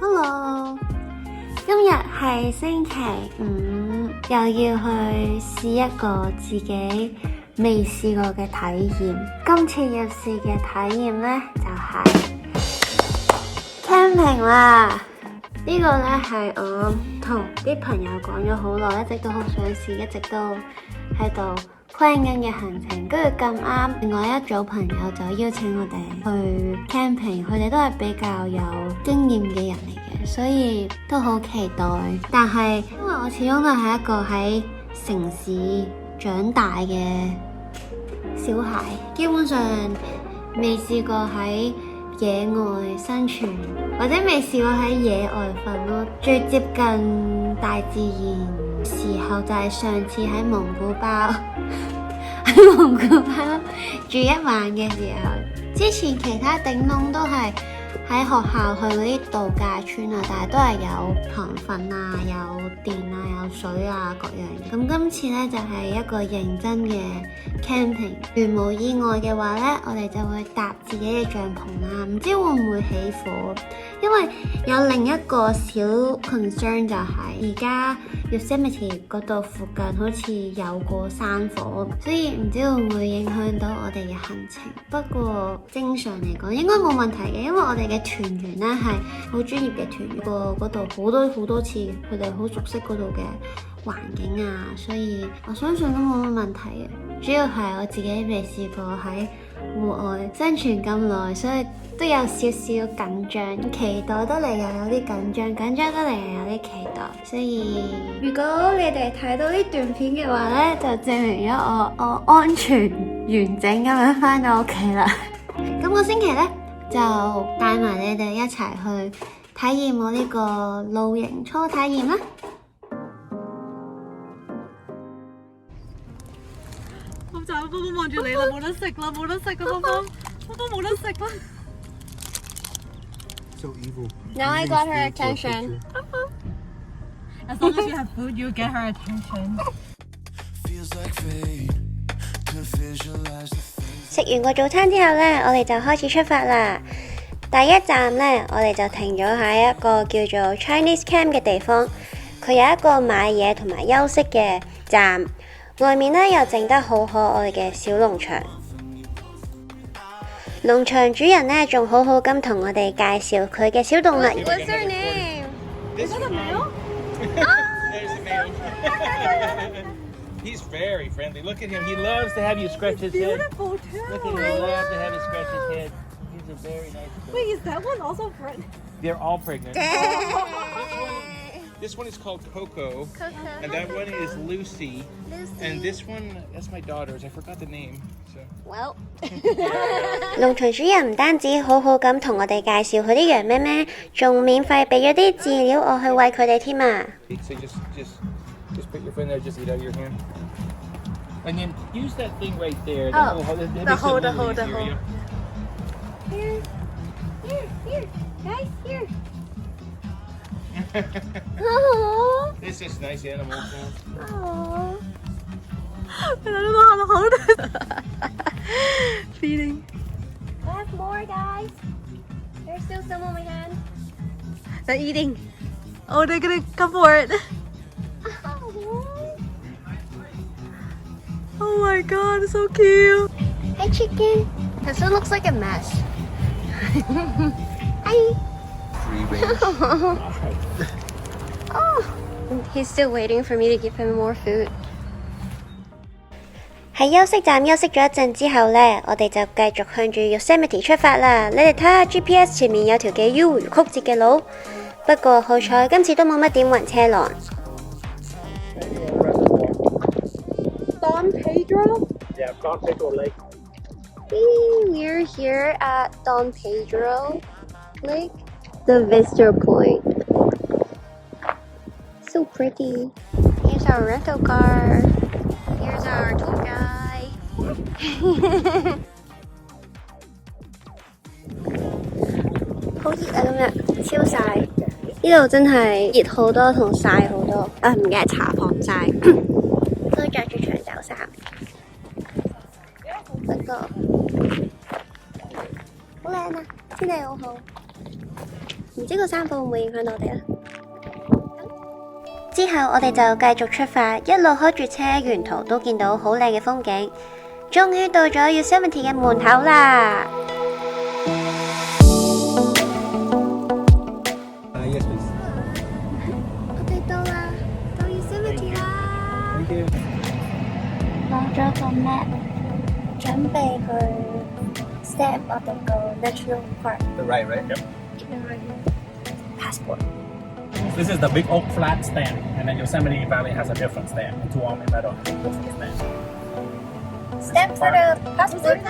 Hello， 今日係星期五，又要去試一個自己未試過嘅體驗。今次要試嘅體驗呢，就係 camping 啦。呢個呢，係我同啲朋友講咗好耐，一直都好想試，一直都喺度plan緊嘅行程。跟住咁啱，另外一組朋友就邀請我哋去 camping， 佢哋都係比較有經驗嘅人嚟嘅，所以都好期待。但係因為我始終都係一個喺城市長大嘅小孩，基本上未試過喺野外生存，或者未試過喺野外瞓咯。最接近大自然時候就係上次喺蒙古包喺蒙古包住一晚嘅時候。之前其他頂籠都係喺學校去嗰啲度假村啊，但係都係有床瞓啊，有電啊，有水啊，各樣嘢。咁今次呢，就係一個認真嘅 camping， 如無意外嘅話呢，我哋就會搭自己嘅帳篷啦，唔知會唔會起火？因為有另一個小 concern 就係而家 Yosemite 嗰度附近好似有過山火，所以唔知會唔會影響到我哋嘅行程。不過正常嚟講應該冇問題嘅，因為我哋嘅團員呢係好專業嘅團員，過嗰度好多次，佢哋好熟悉嗰度嘅環境啊，所以我相信都冇乜問題嘅。主要係我自己未試過喺戶外生存咁耐，所以都有少少緊張，期待得嚟又有啲緊張，緊張得嚟又有啲期待。所以如果你哋睇到呢段片嘅話呢，就證明咗我安全完整咁樣返到屋企啦。今個星期呢，就帶埋你哋一齊去體驗我呢個露營初體驗啦。就寶寶望住你啦，冇得食啦，冇得食啦，寶寶冇得食啦。So evil. Now I got her attention. As long as you have food, you get her attention. 食完個早餐之後呢，我哋就開始出發啦。第一站呢，我哋就停咗喺一個叫做 Chinese Camp 嘅地方，佢有一個買嘢同埋休息嘅站。外面呢又整得好可愛嘅小農場，農場主人呢仲好好咁同我哋介紹佢嘅小動物。What's your name? Is that a male? There's a male. He's very friendly. Look at him. He loves to have you scratch his head. Beautiful too. Look at him. He loves to have you scratch his head. He's a very nice boy. Wait, is that one also pregnant? They're all pregnant. This one is called Coco. And that one is Lucy. And this one, that's my daughter's. I forgot the name. So. Well. 農場主人唔單止好好咁同我哋介紹佢啲羊咩咩，仲免費俾咗啲飼料我去餵佢哋添啊！ So just put your foot in there, just eat out of your hand. And then use that thing right there. Oh, the hold. Here, guys, here. It's just nice animal sounds. Aww. I don't know how to hold it. Feeding. I have more, guys. There's still some on my hand. They're eating. Oh, they're gonna come for it. Oh my god, so cute. Hi, chicken. This one looks like a mess. Hi. Free range. Oh, he's still waiting for me to give him more food. 喺休息站休息咗一陣之後呢，我哋就繼續向住 Yosemite 出發啦。你哋睇下 GPS 前面有條幾迂迴曲折嘅路，不過好彩今次都冇乜點暈車浪。Don Pedro? Yeah, Don Pedro Lake. We're here at Don Pedro Lake, the visitor point. So pretty. Here's our rental car. Here's our tour guy. 好熱啊！今日超曬，呢度真係熱好多同曬好多。唔記得搽防曬，都着住長袖衫。不過好靚啊，天氣好好。唔知個山火會唔會影響到我哋咧？之後我哋就繼續出發，一路開住車，沿途都見到好靚嘅風景，終於到咗 Yosemite 嘅門口啦！我哋到啦，到 Yosemite 啦！攞咗個 map，準備去 step 我哋個 National Park Right. Yep. passport。This is the big oak flat stand, and then Yosemite Valley has a different stand. And two on the middle has a different stand. Step for the passport.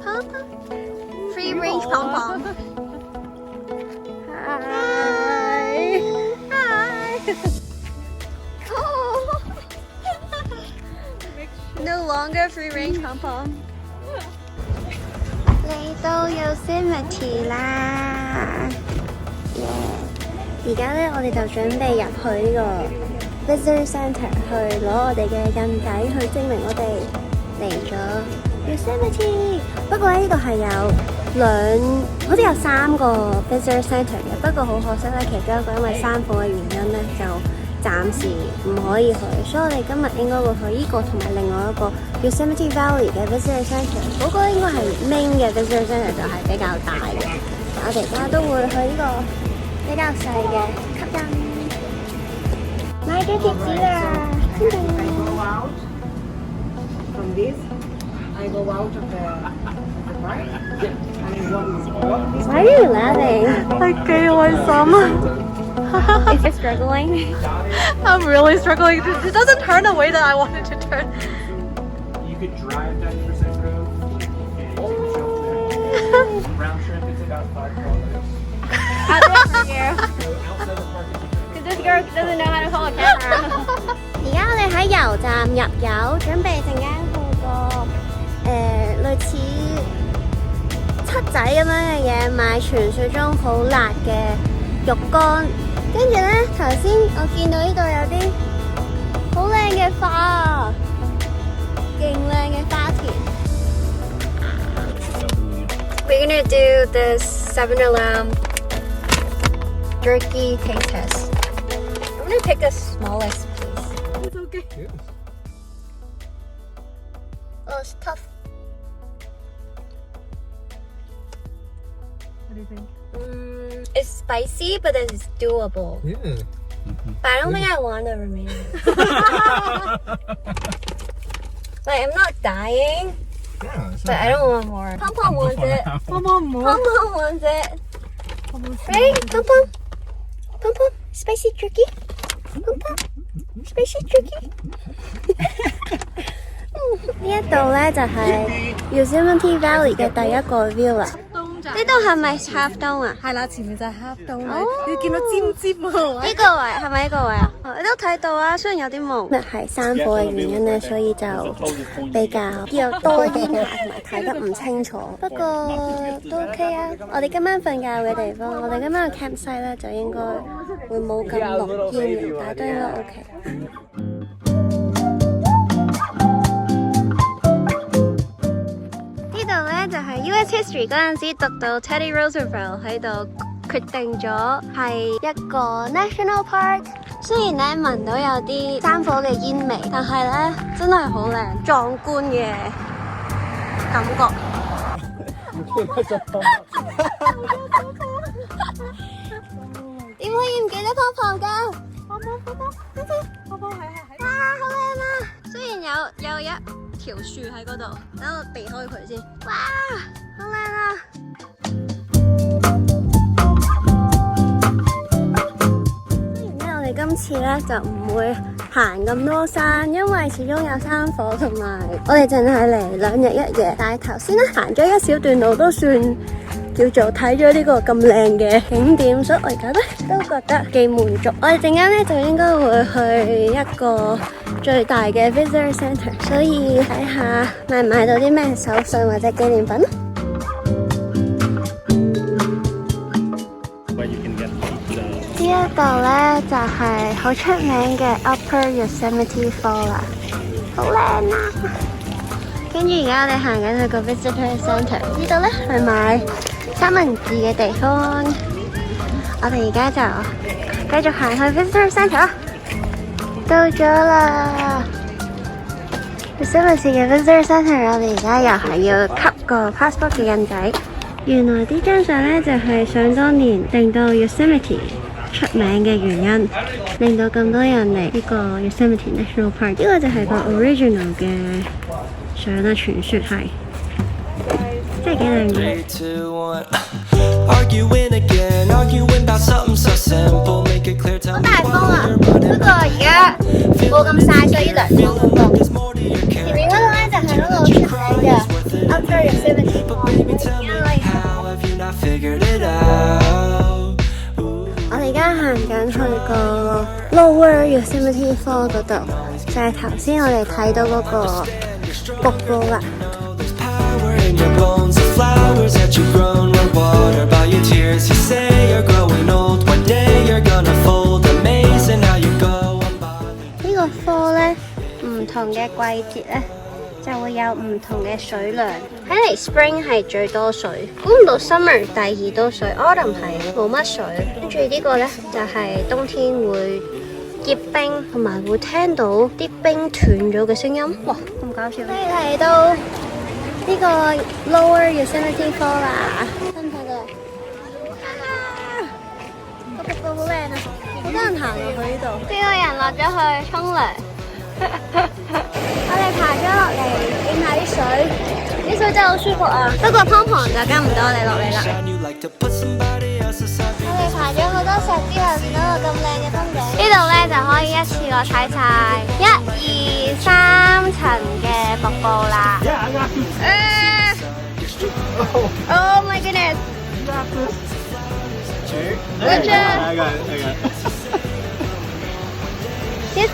Pom-pom. Free range pom-pom. Hi. Hi. Oh. No longer free range pom-pom. 嚟到 Yosemite 啦！而家咧，我哋就準備入去呢個 Visitor Center 去攞我哋嘅印仔，去證明我哋嚟咗 Yosemite。不過咧，呢度係有好似有3個 Visitor Center 嘅，不過好可惜咧，其中一個因為山火嘅原因咧，就暫時唔可以去，所以我哋今日應該會去呢個同埋另外一個 Yosemite Valley 嘅 Visitor Center。嗰個應該係 main 嘅 Visitor Center， 就係比較大嘅。我哋而家都會去呢個比較細嘅吸引，買咗貼紙啦！ From this, I go out of the park and walk this Why are you laughing? 係幾開心啊 If you're struggling, I'm really struggling. It doesn't turn the way that I wanted to turn. You could drive 90% road, and round trip it's about 5 kilometers. I'll do it for you. So outside the park, Because this girl doesn't know how to hold a camera. 而家我哋喺油站入油，準備陣間去個類似七仔咁樣嘅嘢，買傳說中好辣嘅肉乾。跟住咧，頭先我見到呢度有啲好靚嘅花，勁靚嘅花田。We're gonna do the 7-Eleven jerky taste test. I'm gonna pick the smallest piece. It's okay. Oh, it's tough. What do you think? It's spicy, but it's doable. Yeah. But I don't think I want to remain. Like, I'm not dying, Yeah. but I don't want more. Pom Pom wants it. Pom Pom Pom Pom wants it. Right? Pom Pom? Pom Pom? Spicy jerky? Pom Pom? Spicy jerky? 呢一度咧就係 Yosemite Valley 嘅第一個 view 啦。呢度係咪 Half Dome 啊？係啦，前面就係黑洞啦，哦你見到尖尖嗰個位。呢個位係咪呢個位啊？你都睇到啊，雖然有啲霧。今日係山火嘅原因咧，所以就比較要多煙下，同埋睇得唔清楚。不過都 OK 啊！我哋今晚瞓覺嘅地方，我哋今晚嘅 campsite 咧就應該會冇咁濃煙，但係都應該 OK。呢度咧就係 US History 嗰陣時讀到 Teddy Roosevelt 喺度決定咗係一個 National Park。雖然咧聞到有啲山火嘅煙味，但係咧真係好靚壯觀嘅感覺。點可以唔記得泡泡㗎？泡泡係。哇，好靚啊！雖然有一條樹喺嗰度，等我避開佢先。哇，好靚啊！雖然咧，我哋今次咧就唔會行咁多山，因為始終有山火，同埋我哋淨係嚟2日1夜。但係頭先咧行咗一小段路，都算叫做睇咗呢個咁靚嘅景點，所以我而家咧都覺得幾滿足。我哋陣間咧就應該會去一個最大嘅 Visitor Center， 所以睇下買唔買到啲咩手信或者紀念品。呢一度咧就係好出名嘅 Upper Yosemite Fall 啦，好靚啊！跟住而家我哋行緊去個 Visitor Center，呢度咧去買三文治嘅地方。我哋而家就繼續行去 Visitor Centre， 到咗啦。Yosemite 嘅 Visitor Centre， 我哋而家又係要吸個 passport 嘅印仔。原來呢張相呢，就係想當年令到 Yosemite 出名嘅原因，令到咁多人嚟呢個 Yosemite National Park。呢個就係個 original 嘅相啦，傳說係真係幾靚嘅。好大風啊！不過而家冇咁曬，所以涼風好多。前面嗰度咧就係嗰個好出名嘅 Outdoor Yosemite Falls。我哋而家行緊去個 Lower Yosemite Falls 嗰度，就係頭先我哋睇到嗰個瀑布啦。呢個 fall 咧，唔同嘅季節咧，就會有唔同嘅水量。睇嚟 Spring 係最多水，估唔到 Summer 第二多水 ，Autumn 係冇乜水。跟住呢個咧就係冬天會結冰，同埋會聽到啲冰斷咗嘅聲音。哇，咁搞笑！可以睇到呢個 Lower Yosemite Fall 啦，睇唔睇到？個瀑布好靚啊！好多人行落去呢度，呢個人落咗去沖涼。我哋爬咗落嚟見下啲水，啲水真係好舒服啊！不過湯旁就跟唔到我哋落嚟啦。我哋爬咗好多石之後，見到個咁靚嘅風景。呢度咧就可以一次過睇晒1、2、3層嘅瀑布啦。Oh my goodness! Good job. I got it.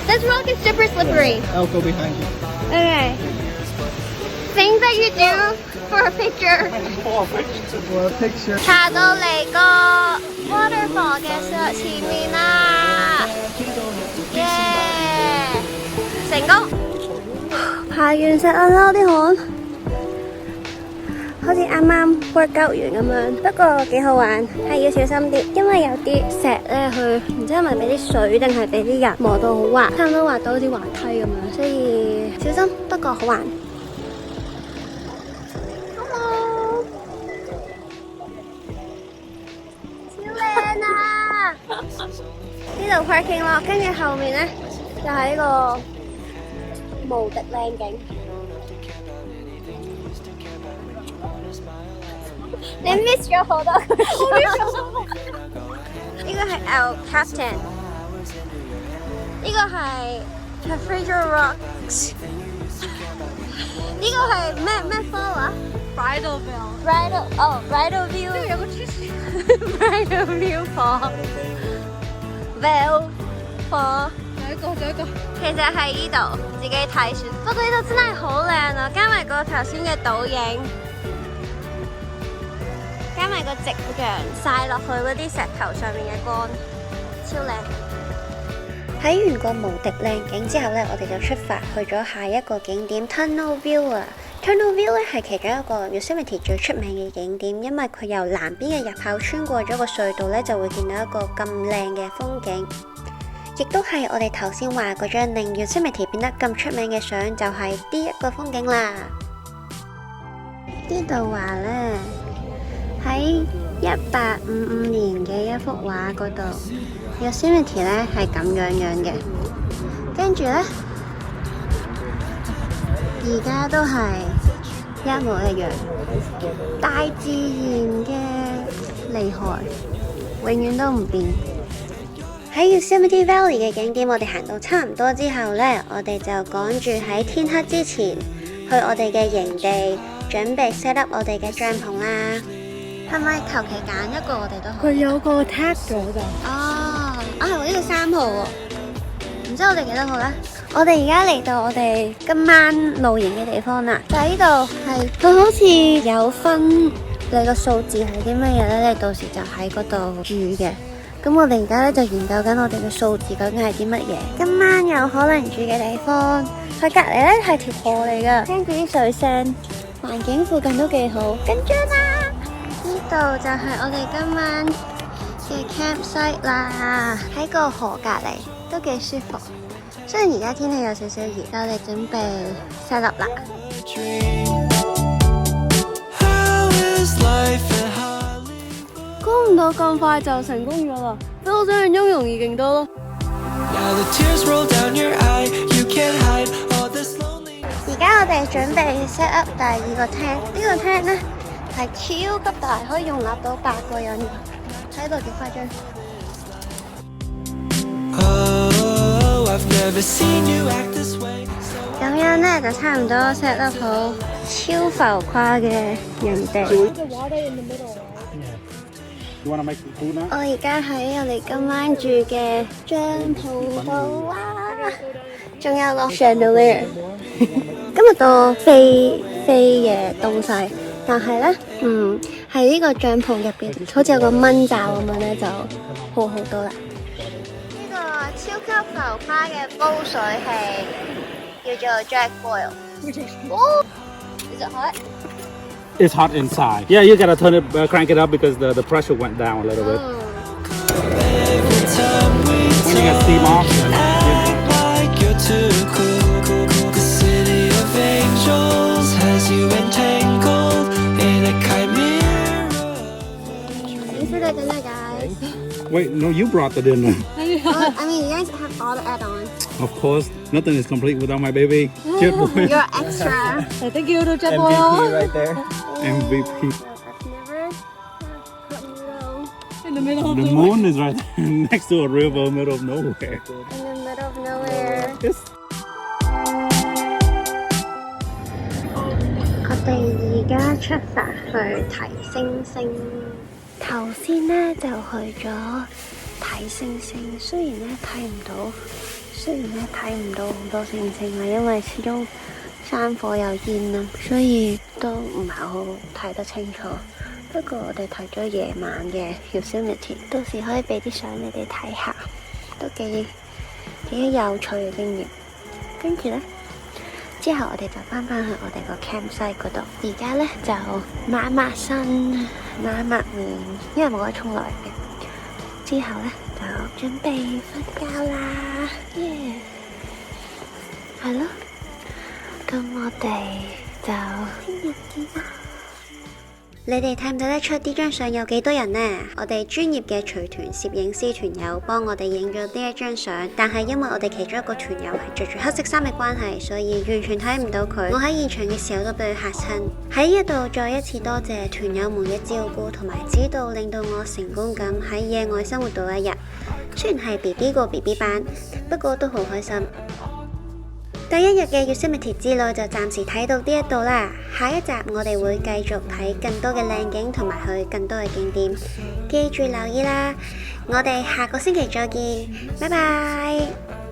This rock is super slippery. I'll go behind you. Okay. Things that you do for a picture. For a picture. 爬到嚟個 waterfall 嘅前面啦，耶！成功。爬完石啦，流啲汗，好似啱啱 workout 完咁樣。不過幾好玩，係要小心啲，因為有啲石咧，佢唔知係咪俾啲水定係俾啲人磨到好滑，差唔多滑到好似滑梯咁樣，所以小心。不過好玩。Hello， 超靚啊！呢度 parking lot， 跟住後面咧就係呢個無敵靚景。你 miss 咗好多佢，呢個係 El Capitan， 呢個係 Fraser Rocks， 呢個係咩 fall 啊 Bridal Veil。 ？Bridal View， 呢度有個黐線。Bridal View Fall Veil Fall， 仲有一個。其實係呢度自己睇算。不過呢度真係好靚啊，加埋個頭先嘅倒影。加埋個夕陽曬落去嗰啲石頭上面嘅光，超靚。睇完個無敵靚景之後呢，我哋就出發去咗下一個景點 Tunnel View 啊。Tunnel View 咧係其中一個 Yosemite 最出名嘅景點，因為佢由南邊嘅入口穿過咗個隧道呢，就會見到一個咁靚嘅風景。亦都係我哋頭先話嗰張令 Yosemite 變得咁出名嘅相，就係呢一個風景啦。呢度話呢，喺1855年嘅一幅畫嗰度 ，Yosemite 咧係咁樣嘅，跟住咧而家都係一模一樣。大自然嘅厲害，永遠都唔變。喺 Yosemite Valley 嘅景點，我哋行到差唔多之後呢，我哋就趕住喺天黑之前去我哋嘅營地，準備 set up 我哋嘅帳篷啦。係咪求其揀一個我哋都好？佢有個 tag 咗㗎。哦，係喎，呢個3號喎，唔知我哋幾多號呢？我哋而家嚟到我哋今晚露營嘅地方啦，就係呢度係佢好似有分你個數字係啲乜嘢呢？你到時就喺嗰度住嘅。咁我哋而家咧就研究緊我哋嘅數字究竟係啲乜嘢。今晚有可能住嘅地方，佢隔離咧係條河嚟噶，聽住啲水聲，環境附近都幾好。緊張啦！而度就係我哋今晚嘅 campsite 啦，喺個河隔離都幾舒服。雖然而家天氣有少少熱，我哋準備 set up 啦。估唔到咁快就成功咗啦，比我想象中容易勁多咯。而家我哋準備 set up 第2個 tent， 呢個 tent 咧係超級大，可以容納到8個人，睇到幾誇張。咁樣咧就差唔多 set up 好超浮誇嘅營地。You wanna make food now? 我而家喺我哋今晚住嘅帳篷度啊，仲有個 chandelier。今日都飛嘅東西，但係咧，喺呢個帳篷入邊，好似有個蚊罩咁樣咧，就好好多啦。呢個超級浮誇嘅煲水器叫做 Jack Boil。哦，Is it hot? It's hot inside. Yeah, you gotta turn it, crank it up because the pressure went down a little bit. You got steam off. Thanks for the dinner, guys. Wait, no, you brought the dinner. I mean, you guys have all the add-ons. Of course, nothing is complete without my baby. Jet boy. You're extra. Thank you to Jet Boy right there. MVP. I've never put noodle in the middle of The the moon is right next to a river, middle of nowhere. in the middle of nowhere. Yes. 我哋而家出發去睇星星。頭先咧就去咗睇星星，雖然咧睇唔到好多星星啦，因為始終山火有煙啦，所以都唔係好睇得清楚。不過我哋睇咗夜晚嘅 Yosemite， 到時可以俾啲相你哋睇下，都幾有趣嘅經驗。跟住咧。之後我哋就翻去我哋個 campsite 嗰度，而家咧就抹身、抹面，因為冇得沖涼嘅。之後咧就準備瞓覺啦，耶！係咯，咁我哋就聽日見啦。你哋睇唔睇得出呢張相有幾多人呢？我哋專業嘅隨團攝影師團友幫我哋影咗呢一張相，但係因為我哋其中一個團友係着住黑色衫嘅關係，所以完全睇唔到佢。我喺現場嘅時候都俾佢嚇親。喺呢一度再一次多謝團友們嘅照顧同埋指導，令到我成功咁喺野外生活到一日。雖然係 BB 過 BB 班，不過都好開心。第一日嘅 Yosemite 之旅就暫時睇到呢一度啦，下一集我哋會繼續睇更多嘅靚景同埋去更多嘅景點，記住留意啦！我哋下個星期再見，拜拜。